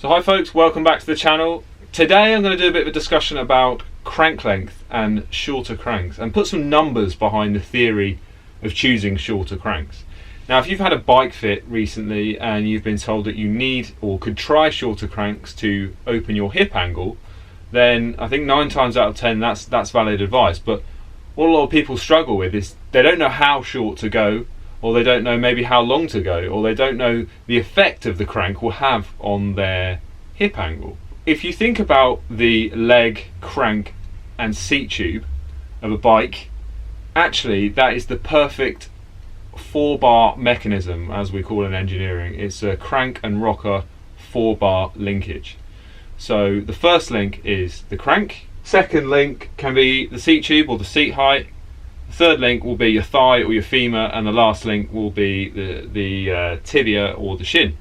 So hi folks, welcome back to the channel. Today I'm going to do a bit of a discussion about crank length and shorter cranks and put some numbers behind the theory of choosing shorter cranks. Now if you've had a bike fit recently and you've been told that you need or could try shorter cranks to open your hip angle, then I think 9 times out of 10 that's valid advice. But what a lot of people struggle with is they don't know how short to go, or they don't know maybe how long to go, or they don't know the effect of the crank will have on their hip angle. If you think about the leg, crank and seat tube of a bike, actually that is the perfect 4-bar mechanism, as we call it in engineering. It's a crank and rocker 4-bar linkage. So the first link is the crank, second link can be the seat tube or the seat height, third link will be your thigh or your femur, and the last link will be the tibia or the shin.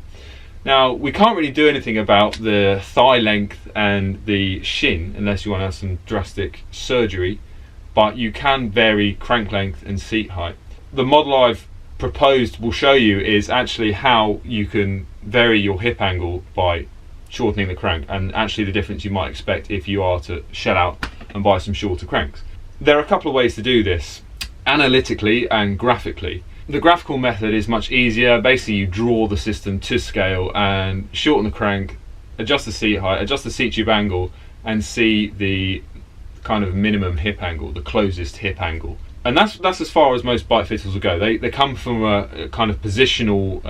Now we can't really do anything about the thigh length and the shin unless you want to have some drastic surgery, but you can vary crank length and seat height. The model I've proposed will show you is actually how you can vary your hip angle by shortening the crank, and actually the difference you might expect if you are to shell out and buy some shorter cranks. There are a couple of ways to do this, analytically and graphically. The graphical method is much easier. Basically you draw the system to scale and shorten the crank, adjust the seat height, adjust the seat tube angle, and see the kind of minimum hip angle, the closest hip angle. And that's as far as most bike fitters will go. They come from a kind of positional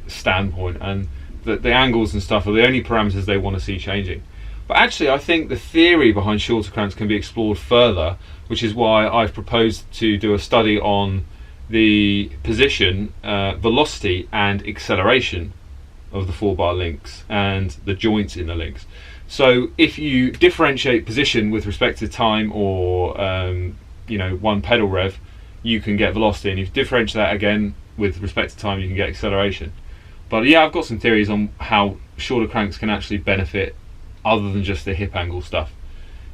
standpoint, and the angles and stuff are the only parameters they want to see changing. But actually I think the theory behind shorter cranks can be explored further, which is why I've proposed to do a study on the position, velocity and acceleration of the 4-bar links and the joints in the links. So if you differentiate position with respect to time or one pedal rev, you can get velocity, and if you differentiate that again with respect to time, you can get acceleration. But yeah, I've got some theories on how shorter cranks can actually benefit other than just the hip angle stuff,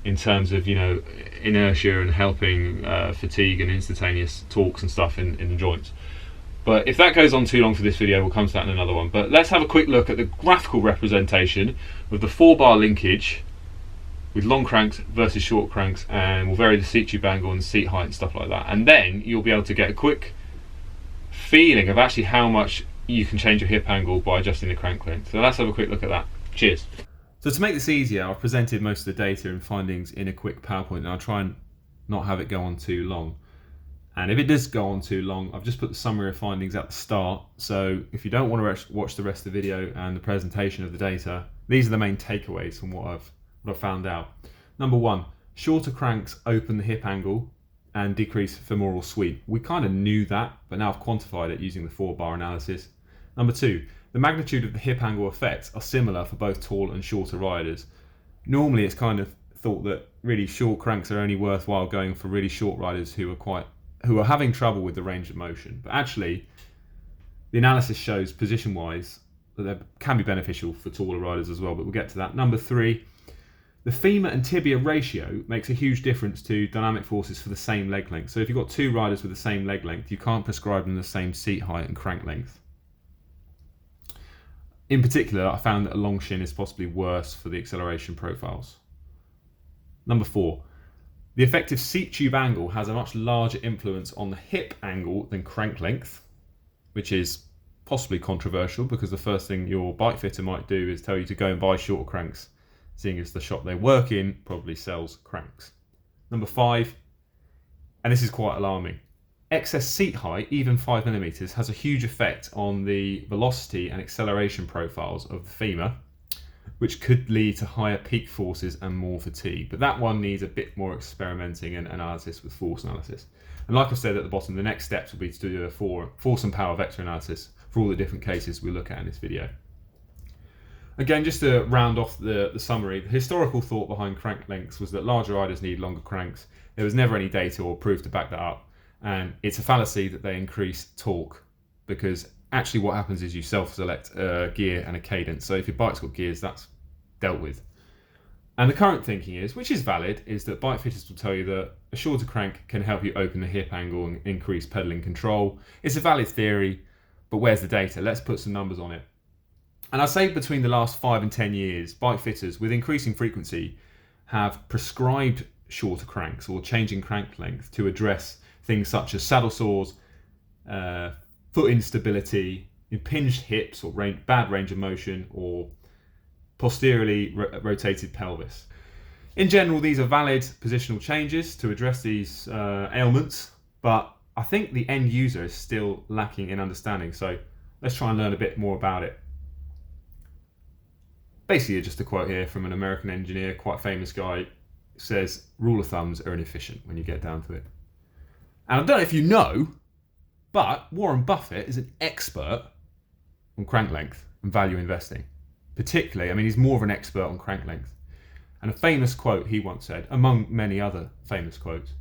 in terms of inertia and helping fatigue and instantaneous torques and stuff in the joints. But if that goes on too long for this video, we'll come to that in another one. But let's have a quick look at the graphical representation of the 4-bar linkage with long cranks versus short cranks, and we'll vary the seat tube angle and the seat height and stuff like that. And then you'll be able to get a quick feeling of actually how much you can change your hip angle by adjusting the crank length. So let's have a quick look at that. Cheers. So to make this easier, I've presented most of the data and findings in a quick PowerPoint, and I'll try and not have it go on too long. And if it does go on too long, I've just put the summary of findings at the start. So if you don't want to watch the rest of the video and the presentation of the data, these are the main takeaways from what I've found out. Number 1, shorter cranks open the hip angle and decrease femoral sweep. We kind of knew that, but now I've quantified it using the 4-bar analysis. Number 2, the magnitude of the hip angle effects are similar for both tall and shorter riders. Normally it's kind of thought that really short cranks are only worthwhile going for really short riders who are having trouble with the range of motion. But actually the analysis shows position wise that they can be beneficial for taller riders as well, but we'll get to that. Number 3, the femur and tibia ratio makes a huge difference to dynamic forces for the same leg length. So if you've got 2 riders with the same leg length, you can't prescribe them the same seat height and crank length. In particular, I found that a long shin is possibly worse for the acceleration profiles. Number 4, the effective seat tube angle has a much larger influence on the hip angle than crank length, which is possibly controversial because the first thing your bike fitter might do is tell you to go and buy shorter cranks, seeing as the shop they work in probably sells cranks. Number 5, and this is quite alarming, excess seat height, even 5mm, has a huge effect on the velocity and acceleration profiles of the femur, which could lead to higher peak forces and more fatigue. But that one needs a bit more experimenting and analysis with force analysis. And like I said at the bottom, the next steps will be to do a force and power vector analysis for all the different cases we look at in this video. Again, just to round off the summary, the historical thought behind crank lengths was that larger riders need longer cranks. There was never any data or proof to back that up. And it's a fallacy that they increase torque, because actually what happens is you self-select a gear and a cadence. So if your bike's got gears, that's dealt with. And the current thinking is, which is valid, is that bike fitters will tell you that a shorter crank can help you open the hip angle and increase pedaling control. It's a valid theory, but where's the data? Let's put some numbers on it. And I'd say between the last 5 and 10 years, bike fitters with increasing frequency have prescribed shorter cranks or changing crank length to address things such as saddle sores, foot instability, impinged hips or bad range of motion, or posteriorly rotated pelvis. In general, these are valid positional changes to address these ailments, but I think the end user is still lacking in understanding, so let's try and learn a bit more about it. Basically, just a quote here from an American engineer, quite famous guy, says rule of thumbs are inefficient when you get down to it. And I don't know if you know, but Warren Buffett is an expert on crank length and value investing. Particularly, I mean, he's more of an expert on crank length. And a famous quote he once said, among many other famous quotes,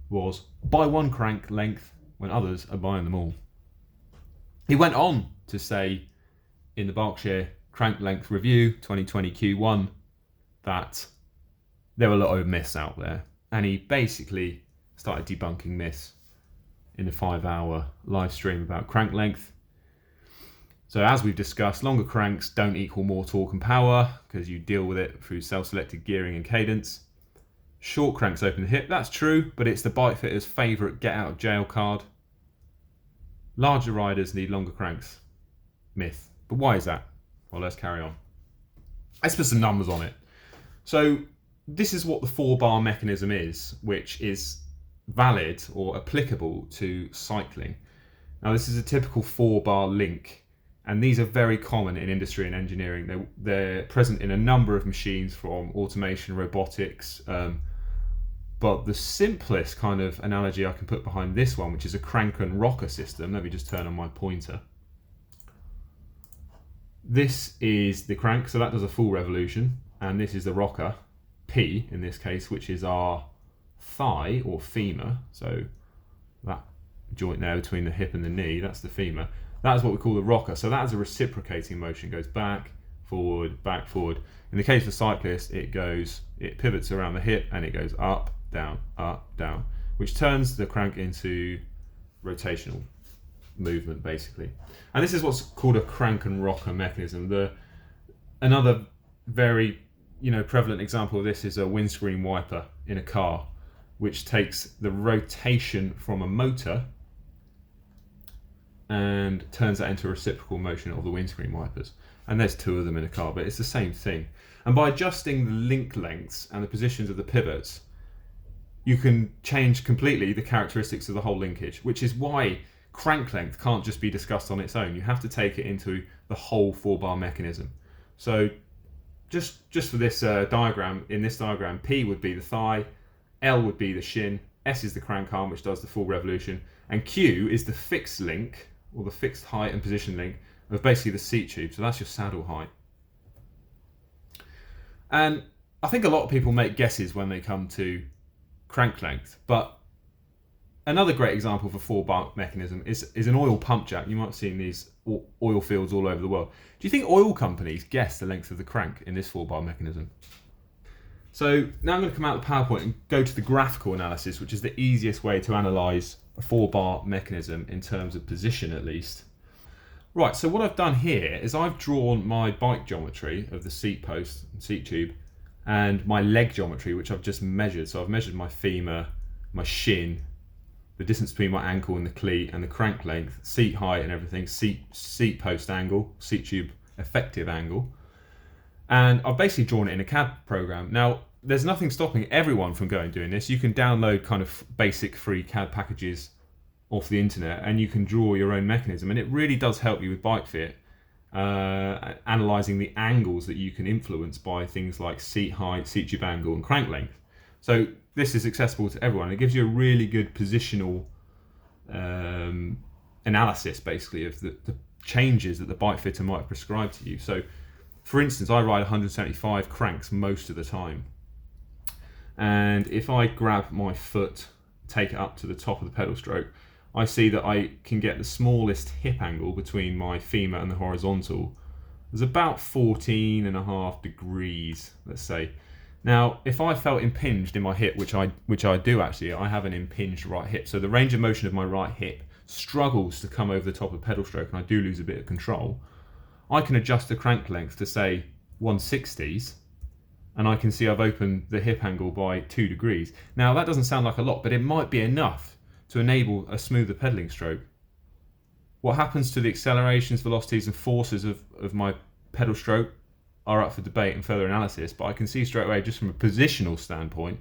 was, "Buy one crank length when others are buying them all." He went on to say in the Berkshire Crank Length Review 2020 Q1 that there were a lot of myths out there, and he basically started debunking myths in a 5-hour live stream about crank length. So as we've discussed, longer cranks don't equal more torque and power because you deal with it through self-selected gearing and cadence. Short cranks open the hip, that's true, but it's the bike fitter's favourite get out of jail card. Larger riders need longer cranks. Myth. But why is that? Well, let's carry on. Let's put some numbers on it. So this is what the 4-bar mechanism is, which is valid or applicable to cycling. Now this is a typical 4-bar link, and these are very common in industry and engineering. They're present in a number of machines, from automation, robotics, but the simplest kind of analogy I can put behind this one, which is a crank and rocker system. Let me just turn on my pointer. This is the crank, so that does a full revolution, and this is the rocker, P in this case, which is our thigh or femur. So that joint there between the hip and the knee, that's the femur. That is what we call the rocker. So that is a reciprocating motion. It goes back, forward, back, forward. In the case of a cyclist, it pivots around the hip and it goes up, down, which turns the crank into rotational movement, basically. And this is what's called a crank and rocker mechanism. Another very prevalent example of this is a windscreen wiper in a car, which takes the rotation from a motor and turns that into a reciprocal motion of the windscreen wipers. And there's 2 of them in a car, but it's the same thing. And by adjusting the link lengths and the positions of the pivots, you can change completely the characteristics of the whole linkage, which is why crank length can't just be discussed on its own. You have to take it into the whole 4-bar mechanism. So just for this diagram, in this diagram, P would be the thigh, L would be the shin, S is the crank arm, which does the full revolution, and Q is the fixed link, or the fixed height and position link of basically the seat tube. So that's your saddle height. And I think a lot of people make guesses when they come to crank length, but another great example of a 4-bar mechanism is an oil pump jack. You might have seen these oil fields all over the world. Do you think oil companies guess the length of the crank in this 4-bar mechanism? So now I'm going to come out of the PowerPoint and go to the graphical analysis, which is the easiest way to analyse a 4-bar mechanism in terms of position, at least. Right, so what I've done here is I've drawn my bike geometry of the seat post and seat tube and my leg geometry, which I've just measured. So I've measured my femur, my shin, the distance between my ankle and the cleat, and the crank length, seat height and everything, seat post angle, seat tube effective angle. And I've basically drawn it in a CAD program. Now, there's nothing stopping everyone from going and doing this. You can download kind of basic free CAD packages off the internet and you can draw your own mechanism. And it really does help you with bike fit, analysing the angles that you can influence by things like seat height, seat tube angle and crank length. So this is accessible to everyone. It gives you a really good positional analysis, basically, of the changes that the bike fitter might have prescribed to you. So, for instance, I ride 175 cranks most of the time. And if I grab my foot, take it up to the top of the pedal stroke, I see that I can get the smallest hip angle between my femur and the horizontal. There's about 14.5 degrees, let's say. Now, if I felt impinged in my hip, which I do actually, I have an impinged right hip. So the range of motion of my right hip struggles to come over the top of the pedal stroke and I do lose a bit of control. I can adjust the crank length to say 160s, and I can see I've opened the hip angle by 2 degrees. Now that doesn't sound like a lot, but it might be enough to enable a smoother pedalling stroke. What happens to the accelerations, velocities and forces of my pedal stroke are up for debate and further analysis, but I can see straight away just from a positional standpoint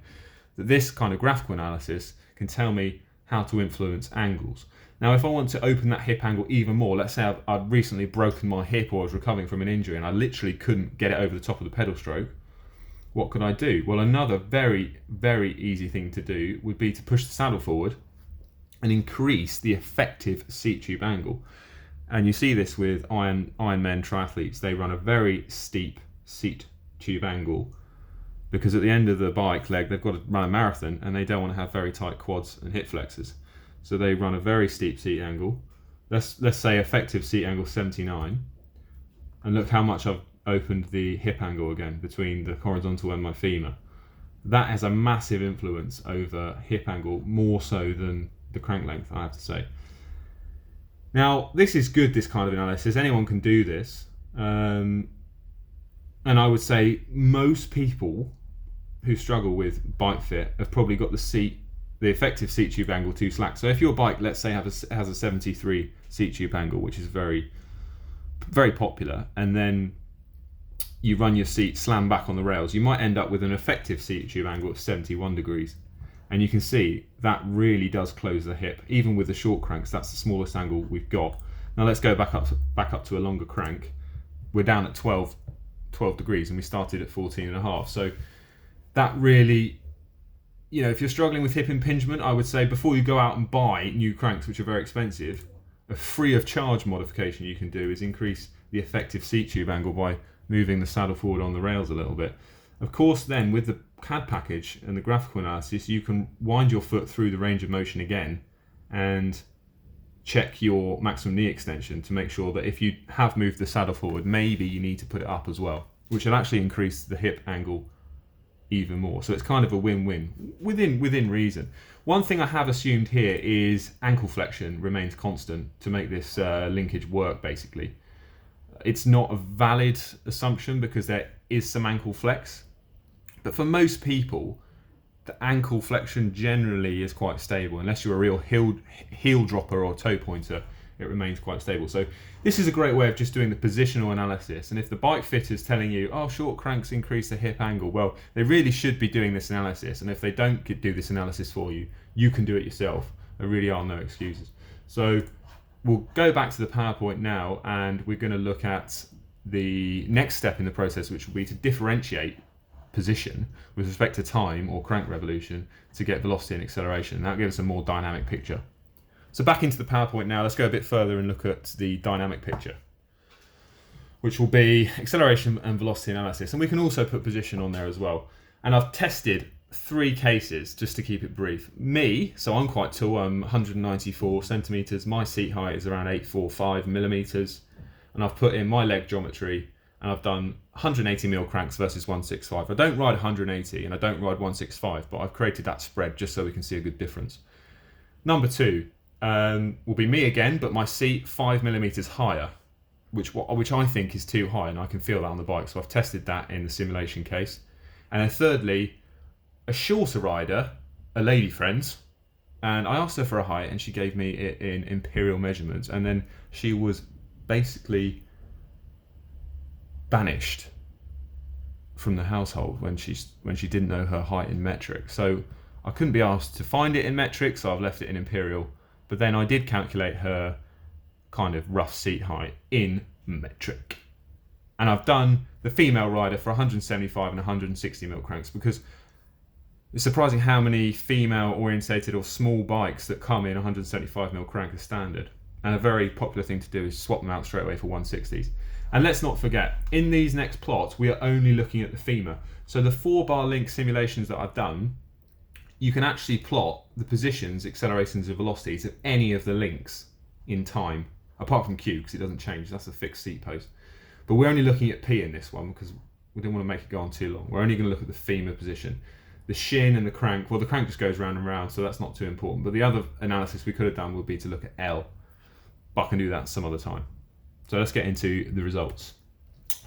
that this kind of graphical analysis can tell me how to influence angles. Now if I want to open that hip angle even more, let's say I'd recently broken my hip or I was recovering from an injury and I literally couldn't get it over the top of the pedal stroke, what could I do? Well, another very, very easy thing to do would be to push the saddle forward and increase the effective seat tube angle. And you see this with Ironman triathletes. They run a very steep seat tube angle because at the end of the bike leg, they've got to run a marathon and they don't want to have very tight quads and hip flexors. So they run a very steep seat angle. Let's say effective seat angle 79. And look how much I've opened the hip angle again between the horizontal and my femur. That has a massive influence over hip angle, more so than the crank length, I have to say. Now, this is good, this kind of analysis. Anyone can do this. And I would say most people who struggle with bike fit have probably got the effective seat tube angle too slack. So if your bike, let's say, has a 73 seat tube angle, which is very, very popular, and then you run your seat slam back on the rails, you might end up with an effective seat tube angle of 71 degrees. And you can see that really does close the hip. Even with the short cranks, that's the smallest angle we've got. Now let's go back up to a longer crank. We're down at 12 degrees and we started at 14.5. So that really, if you're struggling with hip impingement, I would say before you go out and buy new cranks, which are very expensive, a free of charge modification you can do is increase the effective seat tube angle by moving the saddle forward on the rails a little bit. Of course, then with the CAD package and the graphical analysis, you can wind your foot through the range of motion again and check your maximum knee extension to make sure that if you have moved the saddle forward, maybe you need to put it up as well, which will actually increase the hip angle even more. So it's kind of a win-win within reason. One thing I have assumed here is ankle flexion remains constant to make this linkage work, basically. It's not a valid assumption because there is some ankle flex. But for most people, the ankle flexion generally is quite stable. Unless you're a real heel dropper or toe pointer, it remains quite stable. So this is a great way of just doing the positional analysis. And if the bike fitter is telling you, oh, short cranks increase the hip angle, well, they really should be doing this analysis. And if they don't do this analysis for you, you can do it yourself. There really are no excuses. So we'll go back to the PowerPoint now, and we're going to look at the next step in the process, which will be to differentiate position with respect to time or crank revolution to get velocity and acceleration. And that'll give us a more dynamic picture. So back into the PowerPoint now, let's go a bit further and look at the dynamic picture, which will be acceleration and velocity analysis. And we can also put position on there as well. And I've tested 3 cases just to keep it brief. So I'm quite tall, I'm 194 centimeters. My seat height is around 845 millimeters. And I've put in my leg geometry and I've done 180 mil cranks versus 165. I don't ride 180 and I don't ride 165, but I've created that spread just so we can see a good difference. Number 2 will be me again, but my seat 5 millimeters higher, which I think is too high, and I can feel that on the bike. So I've tested that in the simulation case. And then thirdly, a shorter rider, a lady friend, and I asked her for a height and she gave me it in imperial measurements, and then she was basically banished from the household when she didn't know her height in metric. So I couldn't be asked to find it in metric, so I've left it in imperial. But then I did calculate her kind of rough seat height in metric. And I've done the female rider for 175 and 160 mil cranks, because it's surprising how many female orientated or small bikes that come in 175 mil crank as standard. And a very popular thing to do is swap them out straight away for 160s. And let's not forget, in these next plots, we are only looking at the femur. So the 4-bar link simulations that I've done, you can actually plot the positions, accelerations and velocities of any of the links in time, apart from Q, because it doesn't change, that's a fixed seat post. But we're only looking at P in this one because we didn't want to make it go on too long. We're only going to look at the femur position. The shin and the crank, well, the crank just goes round and round, so that's not too important. But the other analysis we could have done would be to look at L, but I can do that some other time. So let's get into the results.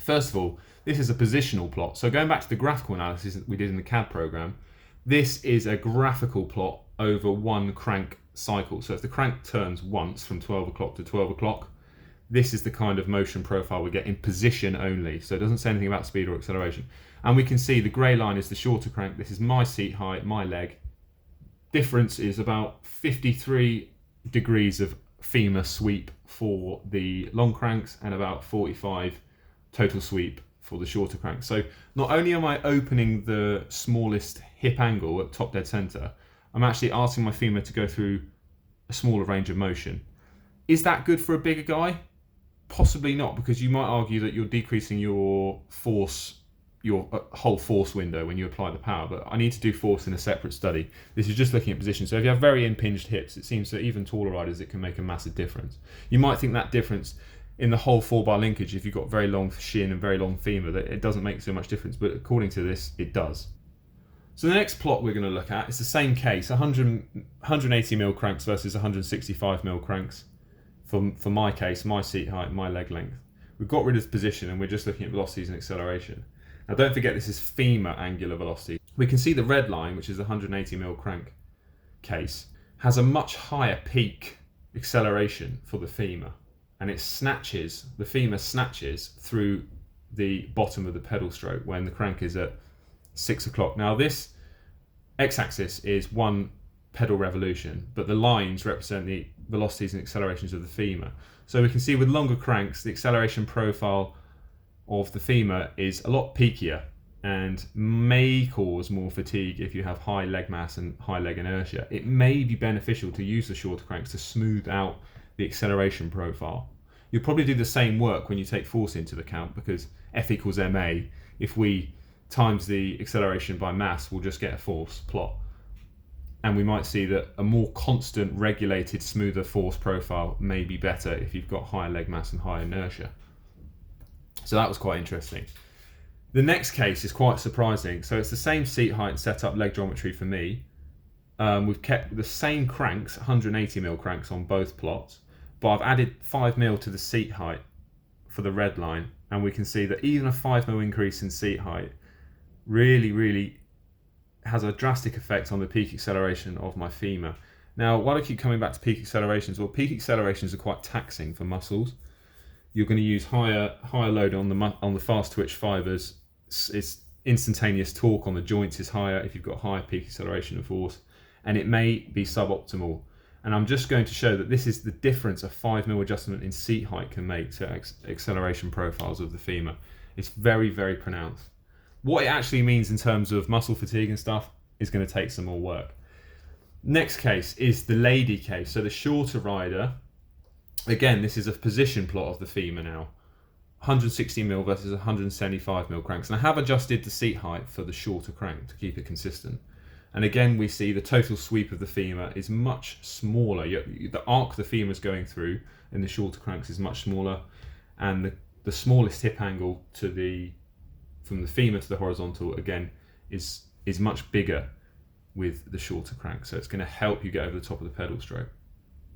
First of all, this is a positional plot. So going back to the graphical analysis that we did in the CAD program, this is a graphical plot over one crank cycle. So if the crank turns once from 12 o'clock to 12 o'clock, this is the kind of motion profile we get in position only. So it doesn't say anything about speed or acceleration. And we can see the grey line is the shorter crank. This is my seat height, my leg. Difference is about 53 degrees of femur sweep for the long cranks and about 45 total sweep for the shorter cranks. So not only am I opening the smallest hip angle at top dead center, I'm actually asking my femur to go through a smaller range of motion. Is that good for a bigger guy? Possibly not, because you might argue that you're decreasing your force, your whole force window when you apply the power, but I need to do force in a separate study. This is just looking at position. So if you have very impinged hips, it seems that even taller riders, it can make a massive difference. You might think that difference in the whole 4-bar linkage, if you've got very long shin and very long femur, that it doesn't make so much difference, but according to this, it does. So the next plot we're going to look at is the same case, 180mm cranks versus 165mm cranks. For my case, my seat height, my leg length. We've got rid of position and we're just looking at velocities and acceleration. Now don't forget this is femur angular velocity. We can see the red line, which is the 180mm crank case, has a much higher peak acceleration for the femur. And it snatches, the femur snatches through the bottom of the pedal stroke when the crank is at 6 o'clock. Now this x-axis is one pedal revolution, but the lines represent the velocities and accelerations of the femur. So we can see with longer cranks, the acceleration profile of the femur is a lot peakier and may cause more fatigue if you have high leg mass and high leg inertia. It may be beneficial to use the shorter cranks to smooth out the acceleration profile. You'll probably do the same work when you take force into account, because F equals ma. If we times the acceleration by mass, we'll just get a force plot. And we might see that a more constant, regulated, smoother force profile may be better if you've got higher leg mass and higher inertia. So that was quite interesting. The next case is quite surprising. So it's the same seat height and setup leg geometry for me. We've kept the same cranks, 180mm cranks on both plots, but I've added 5mm to the seat height for the red line, and we can see that even a 5mm increase in seat height really has a drastic effect on the peak acceleration of my femur. Now, why do I keep coming back to peak accelerations? Well, peak accelerations are quite taxing for muscles. You're going to use higher load on the fast twitch fibers. It's instantaneous torque on the joints is higher if you've got higher peak acceleration and force, and it may be suboptimal. And I'm just going to show that this is the difference a 5mm adjustment in seat height can make to acceleration profiles of the femur. It's very pronounced. What it actually means in terms of muscle fatigue and stuff is going to take some more work. Next case is the lady case. So the shorter rider, again, this is a position plot of the femur now. 160mm versus 175mm cranks. And I have adjusted the seat height for the shorter crank to keep it consistent. And again, we see the total sweep of the femur is much smaller. The arc the femur is going through in the shorter cranks is much smaller. And the smallest hip angle from the femur to the horizontal, again, is much bigger with the shorter crank. So it's going to help you get over the top of the pedal stroke.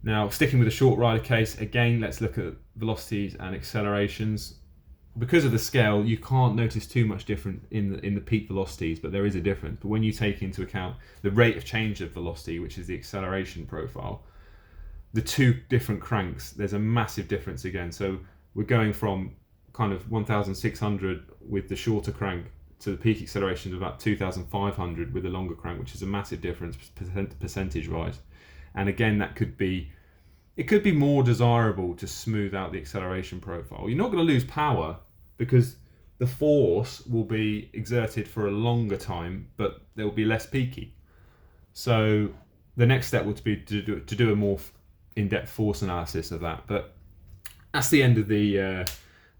Now, sticking with the short rider case, again, let's look at velocities and accelerations. Because of the scale, you can't notice too much different in the peak velocities, but there is a difference. But when you take into account the rate of change of velocity, which is the acceleration profile, the two different cranks, there's a massive difference again. So we're going from kind of 1,600 with the shorter crank to the peak acceleration of about 2,500 with the longer crank, which is a massive difference percentage-wise. And again, it could be more desirable to smooth out the acceleration profile. You're not going to lose power because the force will be exerted for a longer time, but there will be less peaky. So the next step would be to do a more in-depth force analysis of that. But that's the end of the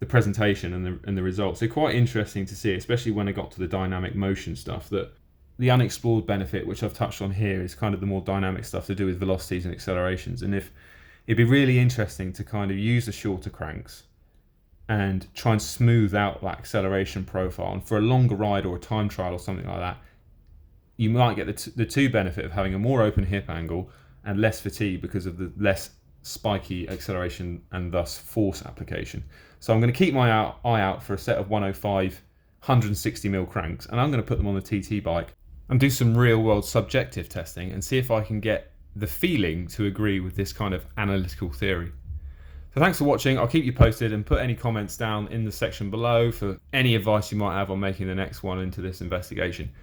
presentation and the results. They're quite interesting to see, especially when I got to the dynamic motion stuff, that the unexplored benefit, which I've touched on here, is kind of the more dynamic stuff to do with velocities and accelerations. And it'd be really interesting to kind of use the shorter cranks and try and smooth out that acceleration profile. And for a longer ride or a time trial or something like that, you might get the two benefit of having a more open hip angle and less fatigue because of the less spiky acceleration and thus force application. So I'm going to keep my eye out for a set of 105 160mm cranks, and I'm going to put them on the TT bike and do some real world subjective testing and see if I can get the feeling to agree with this kind of analytical theory. So thanks for watching. I'll keep you posted, and put any comments down in the section below for any advice you might have on making the next one into this investigation.